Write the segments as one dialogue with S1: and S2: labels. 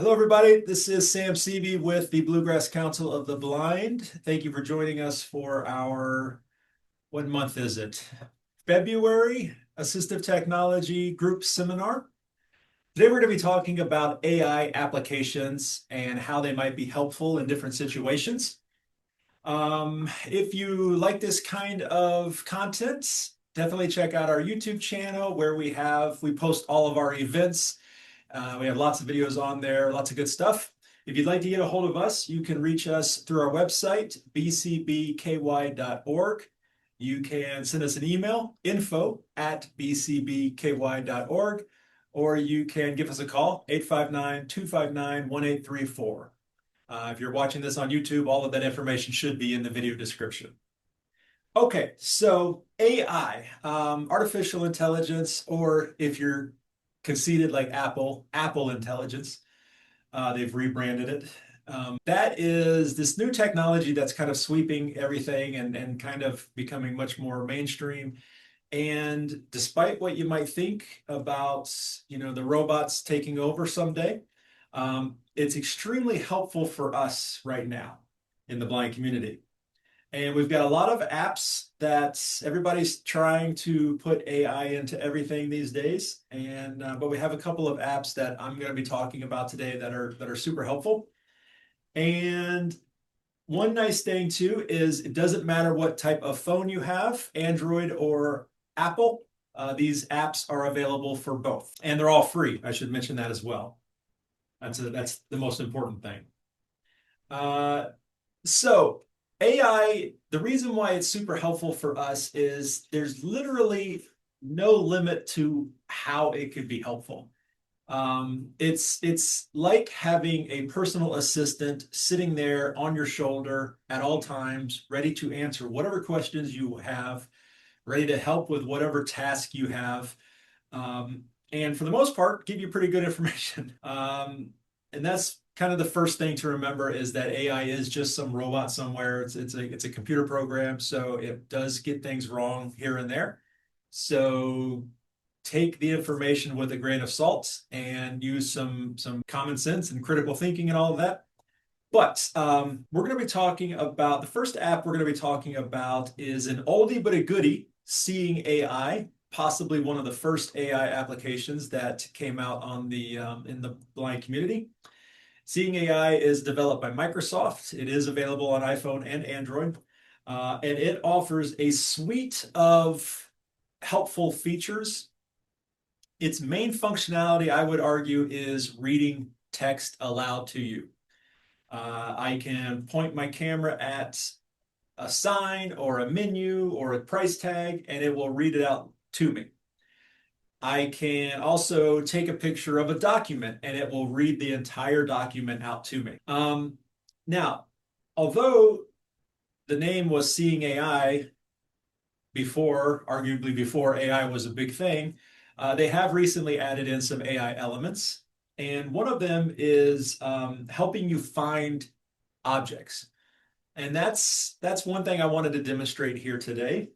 S1: Hello, everybody. This is Sam Seavey with the Bluegrass Council of the Blind. Thank you for joining us for our, what month is it? February Assistive Technology Group Seminar. Today, we're going to be talking about AI applications and how they might be helpful in different situations. If you like this kind of content, definitely check out our YouTube channel where we post all of our events. We have lots of videos on there, lots of good stuff. If you'd like to get a hold of us, you can reach us through our website, bcbky.org. You can send us an email, info@bcbky.org, or you can give us a call, 859-259-1834. If you're watching this on YouTube, all of that information should be in the video description. Okay, so AI, artificial intelligence, or if you're conceited like Apple Intelligence, they've rebranded it. That is this new technology that's kind of sweeping everything and kind of becoming much more mainstream. And despite what you might think about, the robots taking over someday, it's extremely helpful for us right now in the blind community. And we've got a lot of apps that everybody's trying to put AI into everything these days. But we have a couple of apps that I'm going to be talking about today that are super helpful. And one nice thing too is it doesn't matter what type of phone you have, Android or Apple. These apps are available for both, and they're all free. I should mention that as well. That's the most important thing. So AI, the reason why it's super helpful for us is there's literally no limit to how it could be helpful. It's like having a personal assistant sitting there on your shoulder at all times, ready to answer whatever questions you have, ready to help with whatever task you have, and for the most part, give you pretty good information. And that's kind of the first thing to remember is that AI is just some robot somewhere. It's a computer program, so it does get things wrong here and there. So take the information with a grain of salt and use some common sense and critical thinking and all of that. But we're going to be talking about the first app we're going to be talking about is an oldie but a goodie, Seeing AI, possibly one of the first AI applications that came out on the in the blind community. Seeing AI is developed by Microsoft. It is available on iPhone and Android, and it offers a suite of helpful features. Its main functionality, I would argue, is reading text aloud to you. I can point my camera at a sign or a menu or a price tag, and it will read it out to me. I can also take a picture of a document and it will read the entire document out to me. Now, although the name was Seeing AI arguably before AI was a big thing, they have recently added in some AI elements. And one of them is helping you find objects. And that's one thing I wanted to demonstrate here today.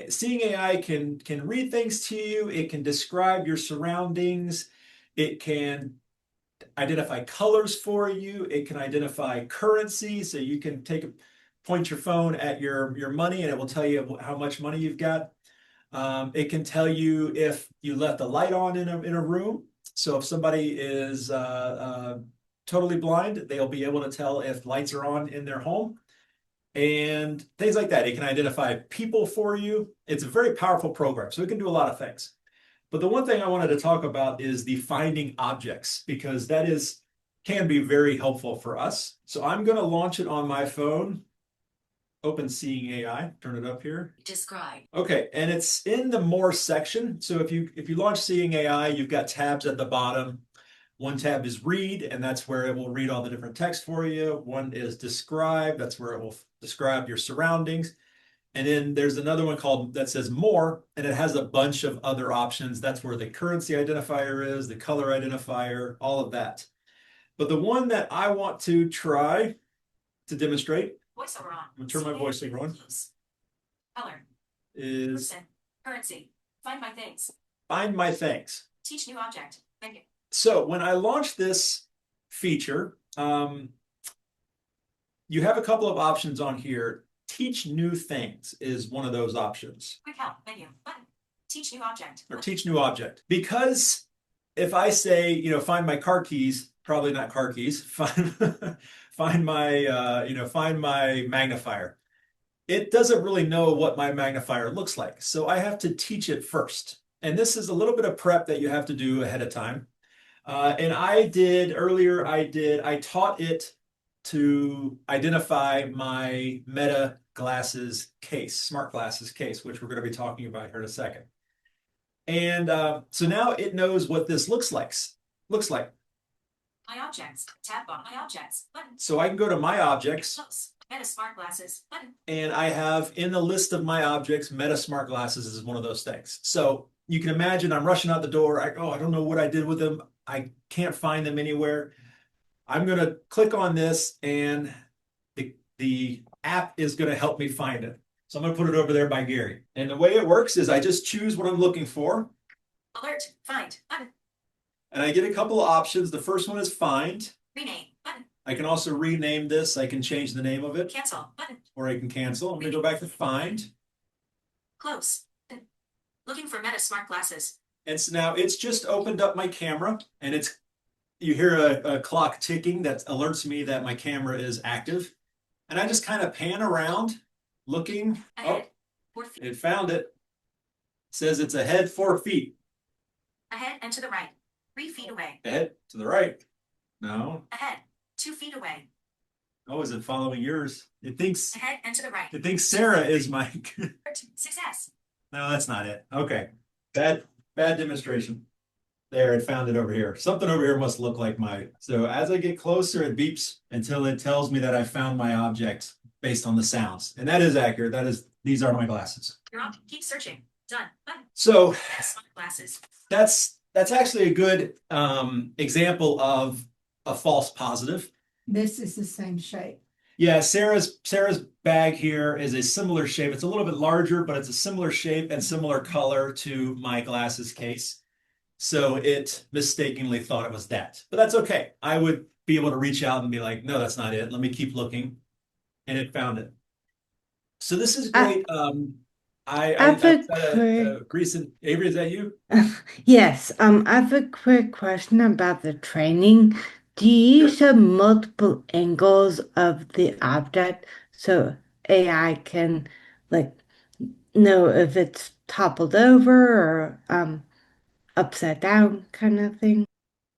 S1: Seeing AI can read things to you. It can describe your surroundings. It can identify colors for you. It can identify currency, so you can point your phone at your money, and it will tell you how much money you've got. It can tell you if you left the light on in a room. So if somebody is totally blind, they'll be able to tell if lights are on in their home and things like that. It can identify people for you. It's a very powerful program, so it can do a lot of things. But the one thing I wanted to talk about is the finding objects, because that can be very helpful for us. So I'm going to launch it on my phone. Open Seeing AI, turn it up here. Describe. Okay, and it's in the More section. So if you launch Seeing AI, you've got tabs at the bottom. One tab is Read, and that's where it will read all the different text for you. One is Describe, that's where it will describe your surroundings. And then there's another one that says More, and it has a bunch of other options. That's where the currency identifier is, the color identifier, all of that. But the one that I want to try to demonstrate, voiceover on. I'm going to turn my voiceover on. Color. Is person. Currency. Find my things. Find my things. Teach new object. Thank you. So when I launch this feature, you have a couple of options on here. Teach new things is one of those options.
S2: Quick help menu button. Teach new object.
S1: Or teach new object. Because if I say, find my car keys, probably not car keys, find my magnifier. It doesn't really know what my magnifier looks like. So I have to teach it first. And this is a little bit of prep that you have to do ahead of time. And I taught it to identify my Meta glasses case, smart glasses case, which we're going to be talking about here in a second. And so now it knows what this looks like.
S2: My objects, tab on my objects button.
S1: So I can go to my objects.
S2: Close. Meta smart glasses button.
S1: And I have in the list of my objects, Meta smart glasses is one of those things. So you can imagine I'm rushing out the door. I don't know what I did with them. I can't find them anywhere. I'm going to click on this and the app is going to help me find it. So I'm going to put it over there by Gary. And the way it works is I just choose what I'm looking for.
S2: Alert, find button.
S1: And I get a couple of options. The first one is find.
S2: Rename button.
S1: I can also rename this. I can change the name of it.
S2: Cancel button.
S1: Or I can cancel. I'm going to go back to find.
S2: Close. Looking for Meta smart glasses.
S1: And so now it's just opened up my camera and you hear a clock ticking that alerts me that my camera is active. And I just kind of pan around looking.
S2: Ahead, 4 feet.
S1: It found it. It says it's ahead 4 feet.
S2: Ahead and to the right, 3 feet away.
S1: Ahead to the right. No.
S2: Ahead, 2 feet away.
S1: Oh, is it following yours? It thinks
S2: ahead and to the right.
S1: It thinks Sarah is my
S2: Success.
S1: No, that's not it. Okay. Bad demonstration. There, it found it over here. Something over here must look like so as I get closer, it beeps until it tells me that I found my object based on the sounds. And that is accurate. These are my glasses.
S2: You're on. Keep searching. Done. Button.
S1: So
S2: glasses.
S1: That's actually a good example of a false positive.
S3: This is the same shape.
S1: Yeah, Sarah's bag here is a similar shape. It's a little bit larger, but it's a similar shape and similar color to my glasses case. So it mistakenly thought it was that. But that's okay. I would be able to reach out and be like, no, that's not it. Let me keep looking. And it found it. So this is great. I've a recent, Avery, is that you?
S4: Yes. I have a quick question about the training. Do you use multiple angles of the object so AI can know if it's toppled over or upside down kind of thing?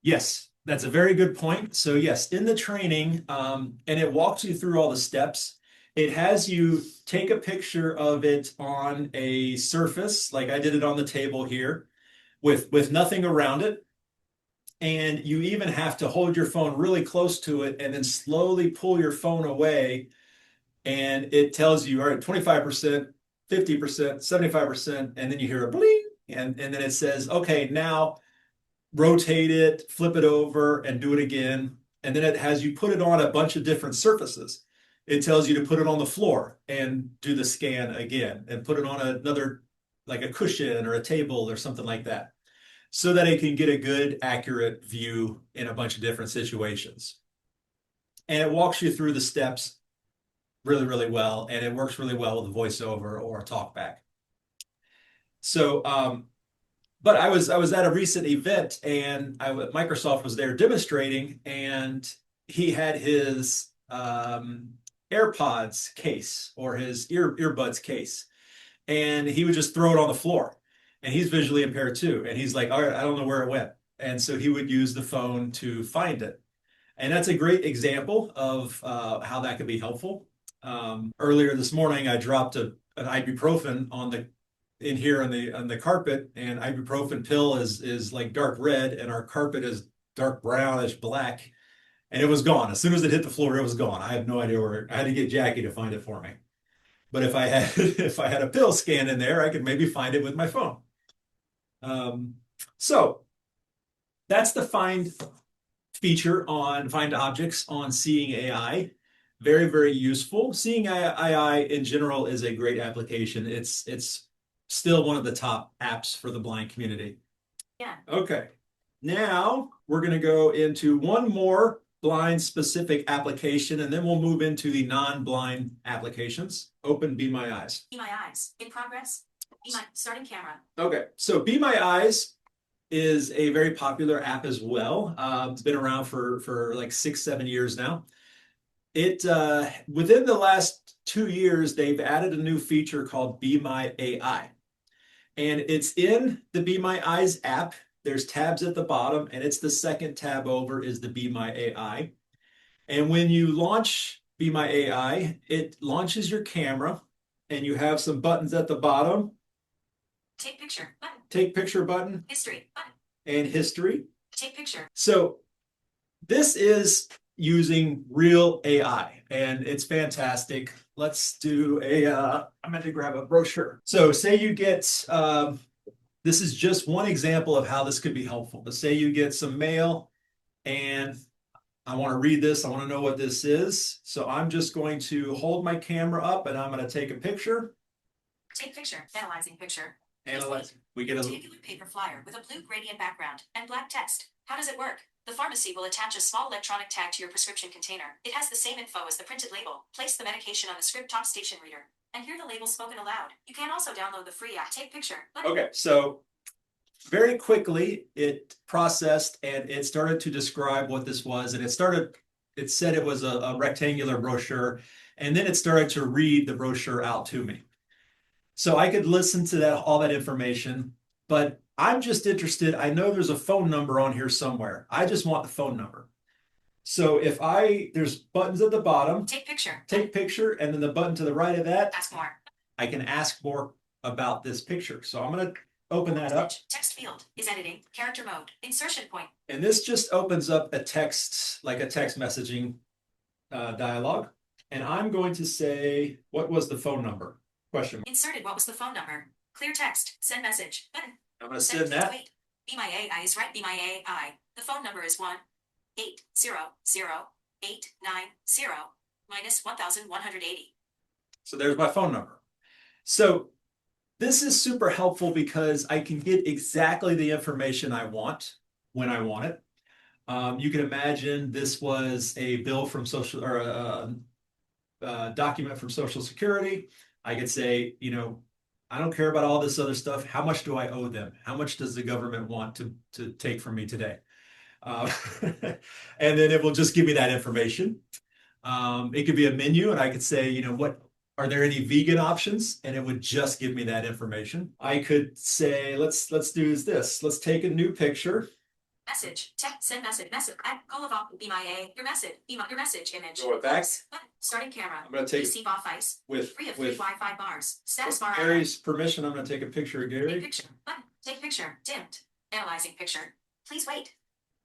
S1: Yes, that's a very good point. So yes, in the training, and it walks you through all the steps. It has you take a picture of it on a surface, like I did it on the table here, with nothing around it. And you even have to hold your phone really close to it and then slowly pull your phone away. And it tells you, all right, 25%, 50%, 75%, and then you hear a bling. And then it says, okay, now rotate it, flip it over, and do it again. And then it has you put it on a bunch of different surfaces. It tells you to put it on the floor and do the scan again and put it on another, like a cushion or a table or something like that, so that it can get a good, accurate view in a bunch of different situations. And it walks you through the steps really, really well. And it works really well with a voiceover or a talkback. So, but I was at a recent event and Microsoft was there demonstrating, and he had his AirPods case or his earbuds case, and he would just throw it on the floor. And he's visually impaired too. And he's like, all right, I don't know where it went. And so he would use the phone to find it. And that's a great example of how that could be helpful. Earlier this morning, I dropped an ibuprofen in here on the carpet, and ibuprofen pill is like dark red, and our carpet is dark brownish black, and it was gone. As soon as it hit the floor, it was gone. I have no idea where. I had to get Jackie to find it for me. But if I had a pill scan in there, I could maybe find it with my phone. So that's the find feature on find objects on Seeing AI. Very, very useful. Seeing AI in general is a great application. It's still one of the top apps for the blind community.
S2: Yeah.
S1: Okay. Now we're going to go into one more blind specific application, and then we'll move into the non-blind applications. Open Be My Eyes.
S2: Be My Eyes. In progress. Be My starting camera.
S1: Okay, so Be My Eyes is a very popular app as well. It's been around for like 6-7 years now. It within the last 2 years, they've added a new feature called Be My AI. And it's in the Be My Eyes app. There's tabs at the bottom, and it's the second tab over is the Be My AI. And when you launch Be My AI, it launches your camera, and you have some buttons at the bottom.
S2: Take picture button.
S1: Take picture button.
S2: History button.
S1: And history.
S2: Take picture.
S1: So this is using real AI, and it's fantastic. Let's do I'm going to grab a brochure. So say you get, this is just one example of how this could be helpful. But say you get some mail and I want to read this. I want to know what this is. So I'm just going to hold my camera up and I'm going to take a picture.
S2: Take picture. Analyzing picture.
S1: Analyze. We get a
S2: Take a paper flyer with a blue gradient background and black text. How does it work? The pharmacy will attach a small electronic tag to your prescription container. It has the same info as the printed label. Place the medication on the script top station reader and hear the label spoken aloud. You can also download the free app. Take picture button.
S1: Okay, so very quickly it processed and it started to describe what this was, and it said it was a rectangular brochure, and then it started to read the brochure out to me. So I could listen to all that information, but I'm just interested. I know there's a phone number on here somewhere. I just want the phone number. So there's buttons at the bottom.
S2: Take picture.
S1: Take picture, and then the button to the right of that,
S2: Ask more.
S1: I can ask more about this picture. So I'm going to open that up.
S2: Text field is editing. Character mode. Insertion point.
S1: And this just opens up a text, like a text messaging dialogue. And I'm going to say, what was the phone number? Question mark.
S2: Inserted. What was the phone number? Clear text. Send message. Button.
S1: I'm going to send that.
S2: Wait. Be My AI is right. Be My AI. The phone number is 1-800-890-1180.
S1: So there's my phone number. So this is super helpful because I can get exactly the information I want when I want it. You can imagine this was a bill from social, or a document from Social Security. I could say, I don't care about all this other stuff. How much do I owe them? How much does the government want to take from me today? And then it will just give me that information. It could be a menu, and I could say, what are there any vegan options? And it would just give me that information. I could say, let's do this. Let's take a new picture.
S2: Message. Text. Send message. Message. Call of Be My A. Your message. Your message image.
S1: Go back.
S2: Button. Starting camera.
S1: I'm going to take
S2: Receive off ice.
S1: with
S2: Free of 3 Wi-Fi bars. Status bar.
S1: Gary's permission. I'm going to take a picture of
S2: Take
S1: Gary.
S2: picture. Button. Take picture. Dimmed. Analyzing picture. Please wait.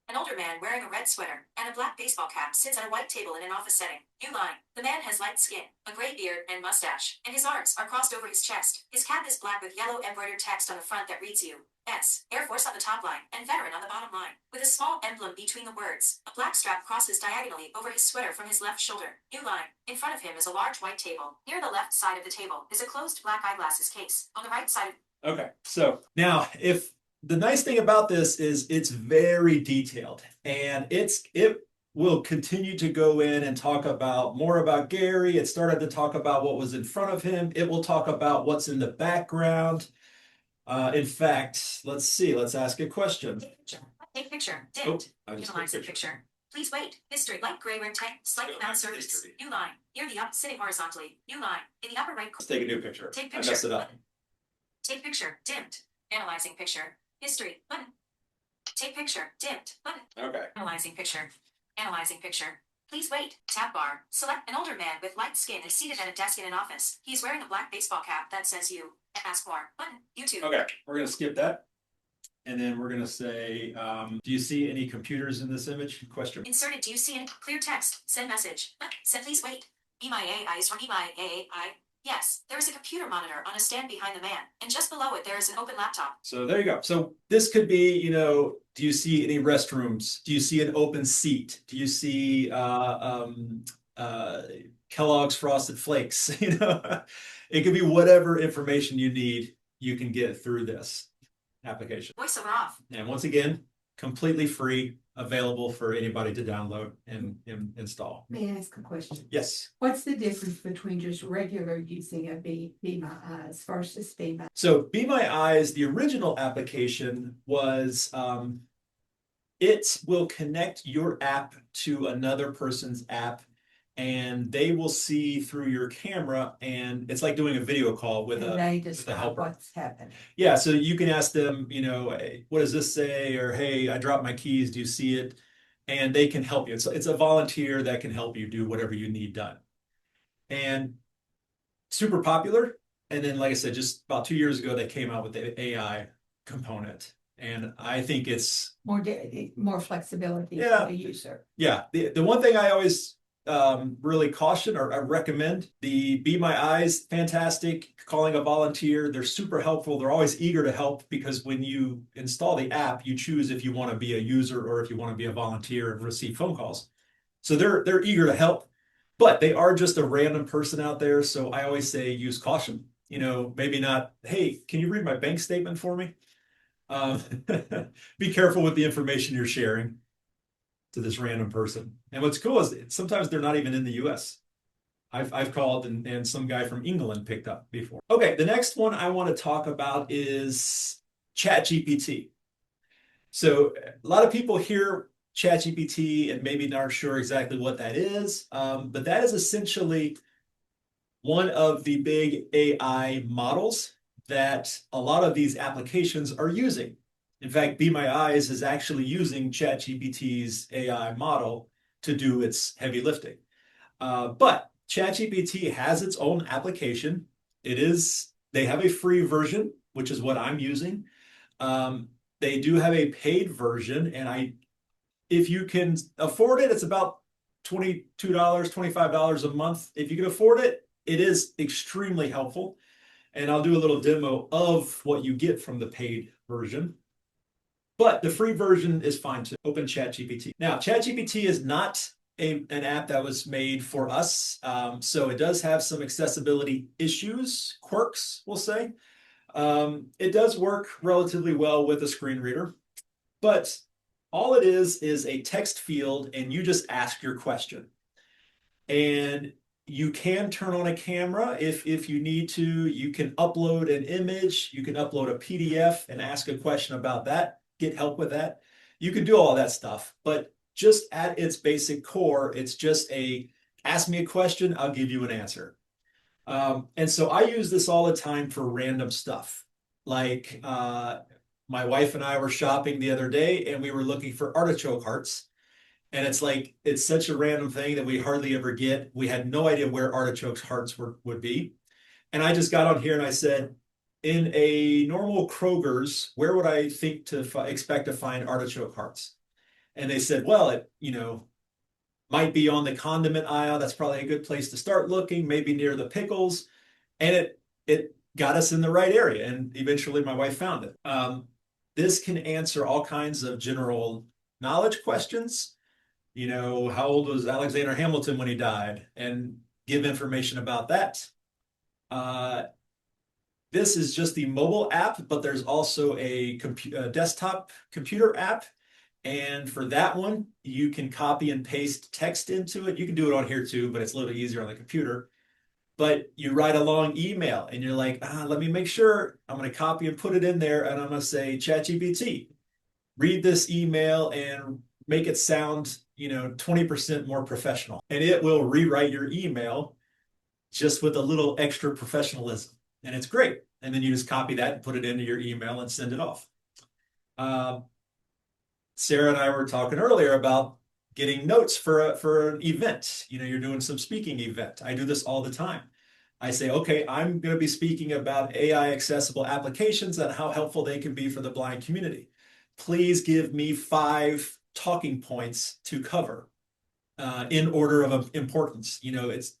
S2: An older man wearing a red sweater and a black baseball cap sits at a white table in an office setting. New line. The man has light skin, a gray beard and mustache, and his arms are crossed over his chest. His cap is black with yellow embroidered text on the front that reads U.S. Air Force on the top line and veteran on the bottom line. With a small emblem between the words, a black strap crosses diagonally over his sweater from his left shoulder. New line. In front of him is a large white table. Near the left side of the table is a closed black eyeglasses case. On the right side.
S1: Okay, so now the nice thing about this is it's very detailed, and it will continue to go in and talk more about Gary. It started to talk about what was in front of him. It will talk about what's in the background. In fact, let's see. Let's ask a question.
S2: Take picture. Dimmed.
S1: Analyze
S2: Analyze picture. Please wait. History. Light gray rectangle. Slightly round surface.
S1: History.
S2: New line. Near the up. Sitting horizontally. New line. In the upper right.
S1: Let's take a new picture.
S2: Take
S1: I
S2: picture.
S1: messed it up.
S2: Take picture. Dimmed. Analyzing picture. History. Button. Take picture. Dimmed. Button.
S1: Okay.
S2: Analyzing picture. Analyzing picture. Please wait. Tab bar. Select an older man with light skin is seated at a desk in an office. He's wearing a black baseball cap that says U. Ask more. Button. YouTube.
S1: Okay, we're going to skip that. And then we're going to say, do you see any computers in this image? Question.
S2: Inserted. Do you see any clear text? Send message. Send. Please wait. Be My AI is from Be My AI. Yes, there is a computer monitor on a stand behind the man, and just below it there is an open laptop.
S1: So there you go. So this could be, do you see any restrooms? Do you see an open seat? Do you see Kellogg's Frosted Flakes? It could be whatever information you need, you can get through this application.
S2: Voiceover off.
S1: And once again, completely free, available for anybody to download and install.
S3: May I ask a question?
S1: Yes.
S3: What's the difference between just regular using a Be My Eyes versus Be My?
S1: So Be My Eyes, the original application was it will connect your app to another person's app, and they will see through your camera, and it's like doing a video call with
S3: And they describe
S1: helper.
S3: what's happening.
S1: Yeah, so you can ask them, you know, hey, what does this say? Or hey, I dropped my keys. Do you see it? And they can help you. It's a volunteer that can help you do whatever you need done. And super popular. And then, like I said, just about 2 years ago, they came out with the AI component. And I think it's
S3: More flexibility
S1: Yeah.
S3: for the user.
S1: yeah. The one thing I always really caution or I recommend the Be My Eyes, fantastic. Calling a volunteer, they're super helpful. They're always eager to help because when you install the app, you choose if you want to be a user or if you want to be a volunteer and receive phone calls. So they're eager to help, but they are just a random person out there. So I always say use caution. You know, maybe not, hey, can you read my bank statement for me? Um, be careful with the information you're sharing to this random person. And what's cool is sometimes they're not even in the US. I've called and some guy from England picked up before. Okay, the next one I want to talk about is ChatGPT. So a lot of people hear ChatGPT and maybe not sure exactly what that is, but that is essentially one of the big AI models that a lot of these applications are using. In fact, Be My Eyes is actually using ChatGPT's AI model to do its heavy lifting. But ChatGPT has its own application. They have a free version, which is what I'm using. They do have a paid version, and if you can afford it, it's about $22, $25 a month. If you can afford it, it is extremely helpful. And I'll do a little demo of what you get from the paid version. But the free version is fine too. Open ChatGPT. Now, ChatGPT is not an app that was made for us. So it does have some accessibility issues, quirks, we'll say. It does work relatively well with a screen reader, but all it is a text field, and you just ask your question. And you can turn on a camera if you need to. You can upload an image. You can upload a PDF and ask a question about that. Get help with that. You can do all that stuff, but just at its basic core, it's just ask me a question, I'll give you an answer. And so I use this all the time for random stuff. Like my wife and I were shopping the other day and we were looking for artichoke hearts. And it's such a random thing that we hardly ever get. We had no idea where artichoke hearts would be. And I just got on here and I said, in a normal Kroger's, where would I think to expect to find artichoke hearts? And they said, well, it, might be on the condiment aisle. That's probably a good place to start looking, maybe near the pickles. And it got us in the right area. And eventually my wife found it. This can answer all kinds of general knowledge questions. How old was Alexander Hamilton when he died? And give information about that. This is just the mobile app, but there's also a desktop computer app. And for that one, you can copy and paste text into it. You can do it on here too, but it's a little easier on the computer. But you write a long email and you're like, let me make sure. I'm going to copy and put it in there. And I'm going to say, ChatGPT, read this email and make it sound, 20% more professional. And it will rewrite your email just with a little extra professionalism. And it's great. And then you just copy that and put it into your email and send it off. Sarah and I were talking earlier about getting notes for an event. You're doing some speaking event. I do this all the time. I say, okay, I'm going to be speaking about AI accessible applications and how helpful they can be for the blind community. Please give me 5 talking points to cover in order of importance. It's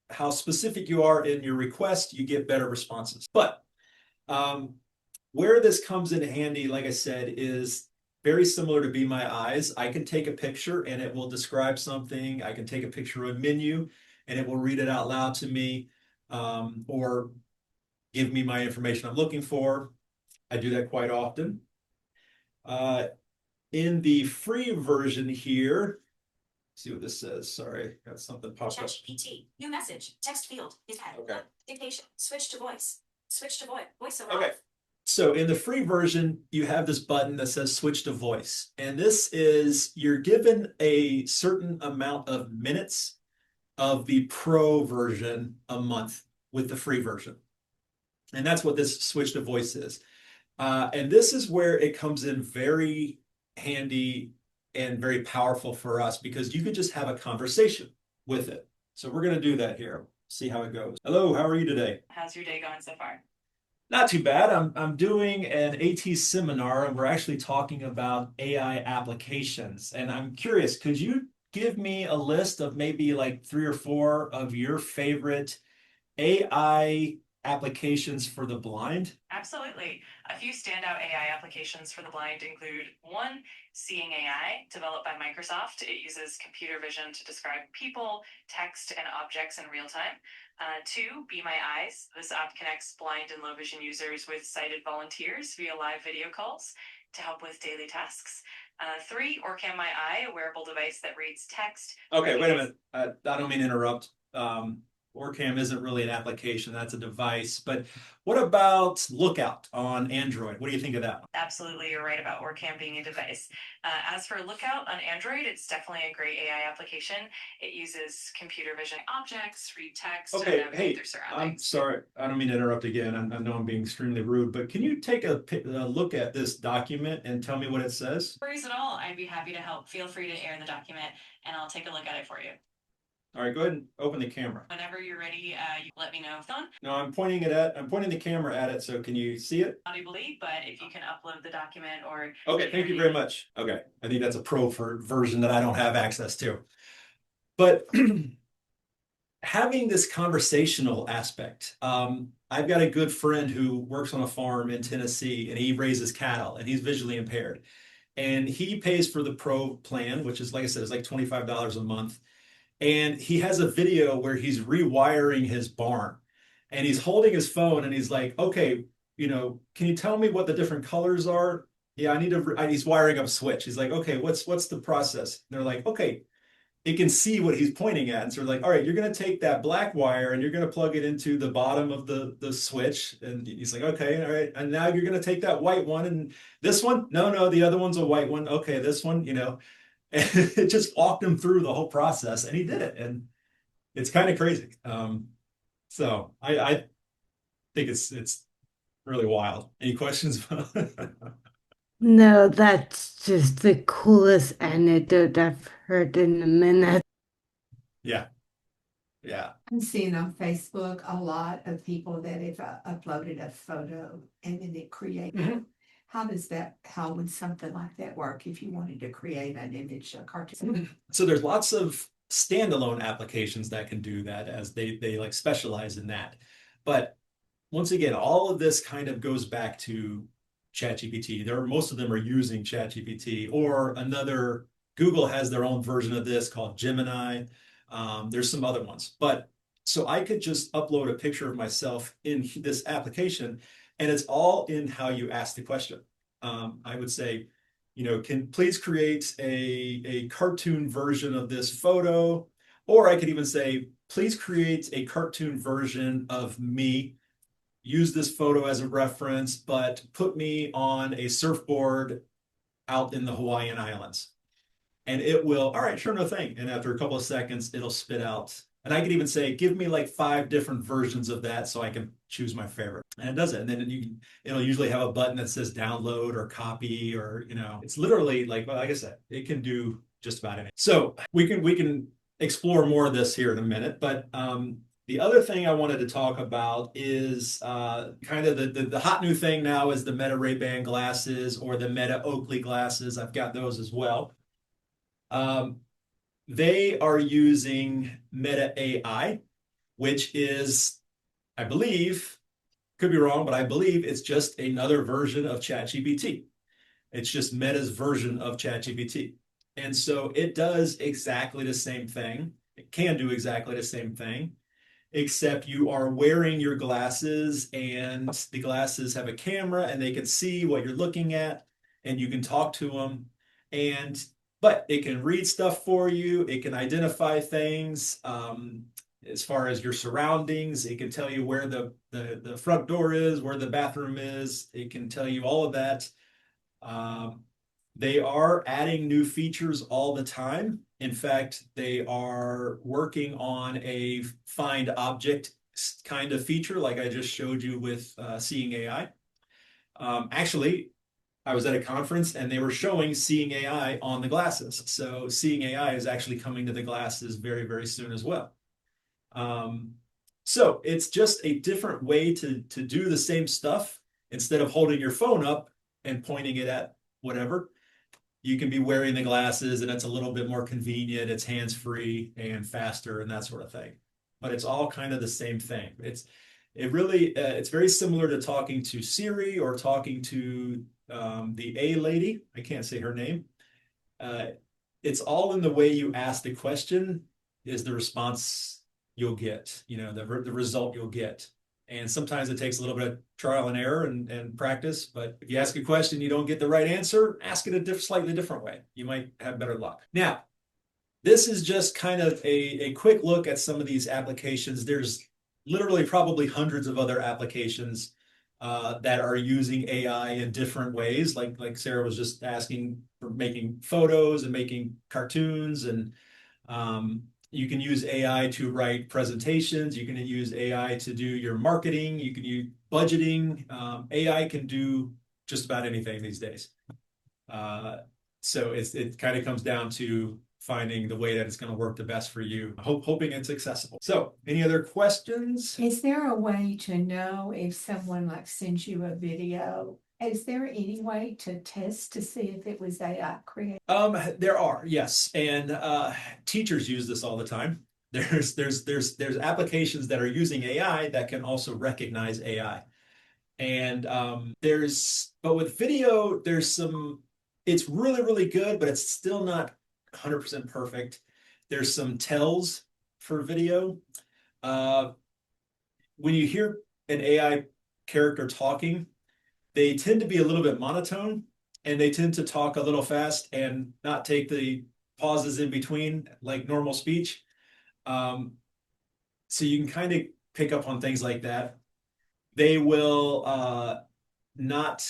S1: how specific you are in your request, you get better responses. But where this comes in handy, like I said, is very similar to Be My Eyes. I can take a picture and it will describe something. I can take a picture of a menu and it will read it out loud to me, or give me my information I'm looking for. I do that quite often. in the free version here, see what this says. Sorry, got something popped up.
S2: ChatGPT. New message. Text field is head.
S1: Okay.
S2: Dictation. Switch to voice. Switch to voice. Voiceover.
S1: Okay. So in the free version, you have this button that says switch to voice. And this is, you're given a certain amount of minutes of the pro version a month with the free version. And that's what this switch to voice is. And this is where it comes in very handy and very powerful for us because you could just have a conversation with it. So we're going to do that here. See how it goes. Hello, how are you today?
S5: How's your day going so far?
S1: Not too bad. I'm doing an AT seminar and we're actually talking about AI applications. And I'm curious, could you give me a list of maybe like 3 or 4 of your favorite AI applications for the blind?
S5: Absolutely. A few standout AI applications for the blind include one, Seeing AI, developed by Microsoft. It uses computer vision to describe people, text, and objects in real time. Two, Be My Eyes. This app connects blind and low vision users with sighted volunteers via live video calls to help with daily tasks. Three, Orcam My Eye, a wearable device that reads text.
S1: Okay, wait a minute. I don't mean to interrupt. Orcam isn't really an application, that's a device. But what about Lookout on Android? What do you think of that one?
S5: Absolutely, you're right about Orcam being a device. As for Lookout on Android, it's definitely a great AI application. It uses computer vision objects, read text,
S1: Okay,
S5: and navigate
S1: hey,
S5: their
S1: I'm
S5: surroundings.
S1: sorry. I don't mean to interrupt again. I know I'm being extremely rude, but can you take a look at this document and tell me what it says?
S5: No worries at all. I'd be happy to help. Feel free to air the document, and I'll take a look at it for you.
S1: All right, go ahead and open the camera.
S5: Whenever you're ready, you let me know if done.
S1: No, I'm pointing the camera at it, so can you see it?
S5: Audibly, but if you can upload the document or
S1: Okay, thank you very much. Okay, I think that's a pro version that I don't have access to. But having this conversational aspect, I've got a good friend who works on a farm in Tennessee and he raises cattle and he's visually impaired. And he pays for the pro plan, which is, like I said, it's like $25 a month. And he has a video where he's rewiring his barn and he's holding his phone and he's like, okay, can you tell me what the different colors are? Yeah, he's wiring up a switch. He's like, okay, what's the process? And they're like, okay, it can see what he's pointing at. And so we're like, all right, you're going to take that black wire and you're going to plug it into the bottom of the switch. And he's like, okay, all right. And now you're going to take that white one and this one? No, the other one's a white one. Okay, this one, and it just walked him through the whole process and he did it. And it's kind of crazy. So I think it's really wild. Any questions?
S4: No, that's just the coolest anecdote I've heard in a minute.
S1: Yeah. Yeah.
S3: I'm seeing on Facebook a lot of people that have uploaded a photo and then it creates.
S1: Mhm.
S3: How would something like that work if you wanted to create an image, a cartoon?
S1: So there's lots of standalone applications that can do that as they like specialize in that. But once again, all of this kind of goes back to ChatGPT. Most of them are using ChatGPT or another. Google has their own version of this called Gemini. There's some other ones, but so I could just upload a picture of myself in this application, and it's all in how you ask the question. I would say, can please create a cartoon version of this photo, or I could even say, please create a cartoon version of me. Use this photo as a reference, but put me on a surfboard out in the Hawaiian Islands. And it will, all right, sure, no thing. And after a couple of seconds, it'll spit out. And I could even say, give me like 5 different versions of that so I can choose my favorite. And it does it. And then it'll usually have a button that says download or copy or, it's literally like I said, it can do just about anything. So we can explore more of this here in a minute, but the other thing I wanted to talk about is kind of the hot new thing now is the Meta Ray-Ban glasses or the Meta Oakley glasses. I've got those as well. They are using Meta AI, which is, I believe, could be wrong, but I believe it's just another version of ChatGPT. It's just Meta's version of ChatGPT. And so it does exactly the same thing. It can do exactly the same thing, except you are wearing your glasses and the glasses have a camera and they can see what you're looking at and you can talk to them. But it can read stuff for you. It can identify things as far as your surroundings. It can tell you where the front door is, where the bathroom is. It can tell you all of that. They are adding new features all the time. In fact, they are working on a find object kind of feature, like I just showed you with Seeing AI. Actually, I was at a conference and they were showing Seeing AI on the glasses. So Seeing AI is actually coming to the glasses very, very soon as well. So it's just a different way to do the same stuff. Instead of holding your phone up and pointing it at whatever, you can be wearing the glasses and it's a little bit more convenient. It's hands-free and faster and that sort of thing. But it's all kind of the same thing. It's very similar to talking to Siri or talking to the A lady. I can't say her name. It's all in the way you ask the question is the response you'll get, the result you'll get. And sometimes it takes a little bit of trial and error and practice. But if you ask a question, you don't get the right answer, ask it a slightly different way. You might have better luck. Now, this is just kind of a quick look at some of these applications. There's literally probably hundreds of other applications that are using AI in different ways. Like Sarah was just asking, for making photos and making cartoons, and you can use AI to write presentations. You can use AI to do your marketing. You can use budgeting. AI can do just about anything these days. So it kind of comes down to finding the way that it's going to work the best for you, hoping it's accessible. So any other questions?
S3: Is there a way to know if someone like sends you a video? Is there any way to test to see if it was AI created?
S1: There are, yes. And teachers use this all the time. There's applications that are using AI that can also recognize AI. And but with video, it's really, really good, but it's still not 100% perfect. There's some tells for video. When you hear an AI character talking, they tend to be a little bit monotone and they tend to talk a little fast and not take the pauses in between like normal speech. So you can kind of pick up on things like that. They will not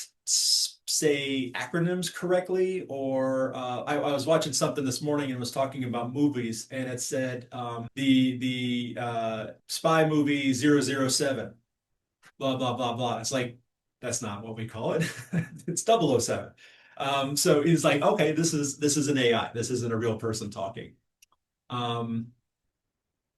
S1: say acronyms correctly, or I was watching something this morning and was talking about movies, and it said the spy movie 007, blah blah blah blah. It's like, that's not what we call it. It's 007. So he's like, okay, this is an AI. This isn't a real person talking.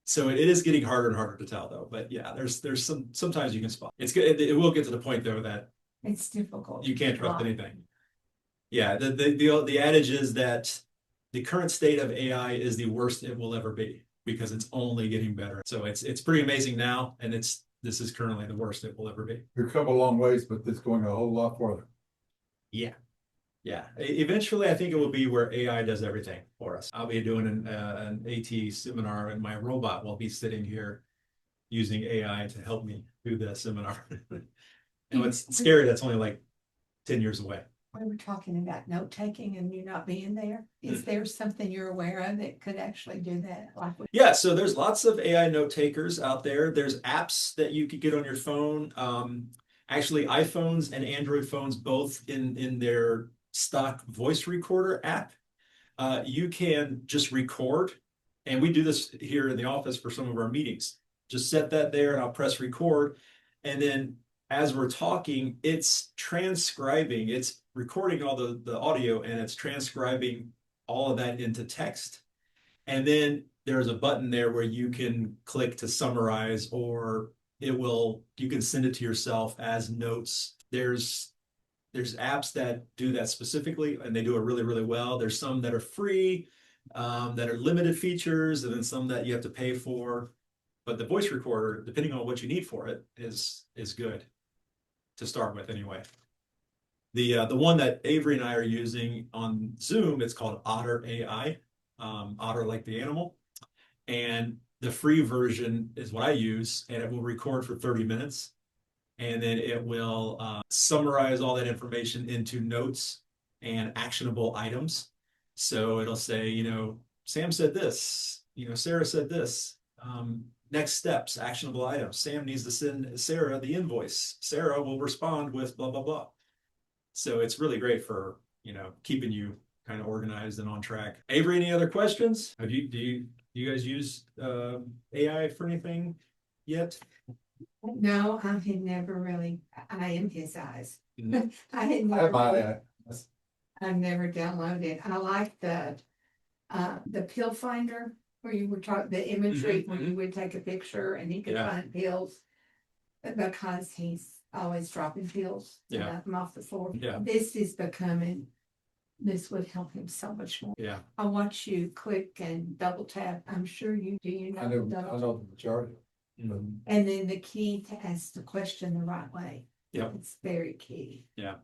S1: So it is getting harder and harder to tell though. But yeah, there's sometimes you can spot. It's good. It will get to the point though that
S3: It's difficult.
S1: you can't trust anything. Yeah, the adage is that the current state of AI is the worst it will ever be because it's only getting better. So it's pretty amazing now, and this is currently the worst it will ever be.
S6: We've come a long ways, but it's going a whole lot farther.
S1: Yeah. Yeah. Eventually, I think it will be where AI does everything for us. I'll be doing an AT seminar, and my robot will be sitting here using AI to help me do the seminar. And it's scary. That's only like 10 years away.
S3: We were talking about note taking and you not being there. Is there something you're aware of that could actually do that?
S1: Yeah, so there's lots of AI note takers out there. There's apps that you could get on your phone. Actually, iPhones and Android phones, both in their stock voice recorder app, you can just record. And we do this here in the office for some of our meetings. Just set that there and I'll press record. And then as we're talking, it's transcribing, it's recording all the audio, and it's transcribing all of that into text. And then there's a button there where you can click to summarize, or you can send it to yourself as notes. There's apps that do that specifically, and they do it really, really well. There's some that are free, that are limited features, and then some that you have to pay for. But the voice recorder, depending on what you need for it, is good to start with anyway. The one that Avery and I are using on Zoom, it's called Otter AI, Otter like the animal. And the free version is what I use, and it will record for 30 minutes. And then it will summarize all that information into notes and actionable items. So it'll say, Sam said this, Sarah said this. Next steps, actionable items. Sam needs to send Sarah the invoice. Sarah will respond with blah, blah, blah. So it's really great for, keeping you kind of organized and on track. Avery, any other questions? Do you guys use AI for anything yet?
S3: No, I had never really, I am his eyes.
S1: Mhm.
S3: I had
S6: I have my,
S3: never, I've never downloaded. I like the pill finder where you would talk, the imagery, where you would take a picture and he could
S1: Yeah.
S3: find pills. Because he's always dropping pills. and
S1: Yeah.
S3: knock 'em off the floor.
S1: Yeah.
S3: This would help him so much more.
S1: Yeah.
S3: I watch you click and double tap. I'm sure you do. You
S6: I
S3: know,
S6: know the majority.
S3: and then the key to ask the question the right way.
S1: Yep.
S3: It's very key.
S1: Yeah.